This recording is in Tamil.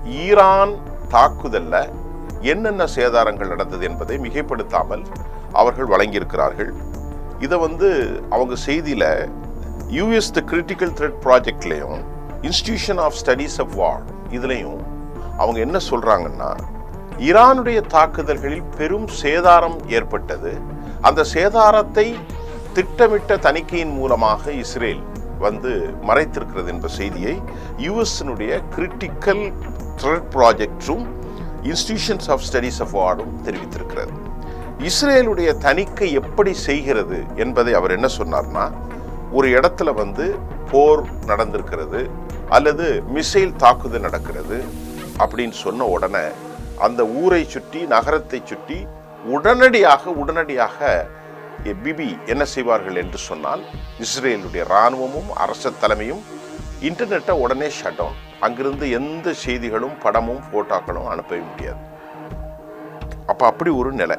ஈரான் தாக்குதல்ல என்னென்ன சேதாரங்கள் நடந்தது என்பதை மிகைப்படுத்தாமல் அவர்கள் வழங்கியிருக்கிறார்கள். இதை அவங்க செய்தியில யூஎஸ் த கிரிட்டிக்கல் த்ரெட் ப்ராஜெக்ட்லையும் institution of studies of war இதுலையும் அவங்க என்ன சொல்றாங்கன்னா, ஈரானுடைய தாக்குதல்களில் பெரும் சேதாரம் ஏற்பட்டது. அந்த சேதாரத்தை திட்டமிட்ட தணிக்கையின் மூலமாக இஸ்ரேல் மறைத்திருக்கிறது என்ற செய்தியை யுஎஸ்னுடைய கிரிட்டிக்கல் த்ரெட் ப்ராஜெக்டும் இன்ஸ்டிடியூஷன்ஸ் ஆஃப் ஸ்டடீஸ் ஆஃப் வார்டும் தெரிவித்திருக்கிறது. இஸ்ரேலுடைய தணிக்கை எப்படி செய்கிறது என்பதை அவர் என்ன சொன்னார்னா, ஒரு இடத்துல போர் நடந்திருக்கிறது அல்லது மிசைல் தாக்குதல் நடக்கிறது அப்படின்னு சொன்ன உடனே அந்த ஊரை சுற்றி நகரத்தை சுற்றி உடனடியாக பிபி என்ன செய்வார்கள் என்று சொன்னால், இஸ்ரேலுடைய இராணுவமும் அரச தலைமையும் இன்டர்நெட்டை உடனே ஷட் டவுன். அங்கிருந்து எந்த செய்திகளும் படமும் போட்டோக்களும் அனுப்பவே முடியாது. அப்ப அப்படி ஒரு நிலை.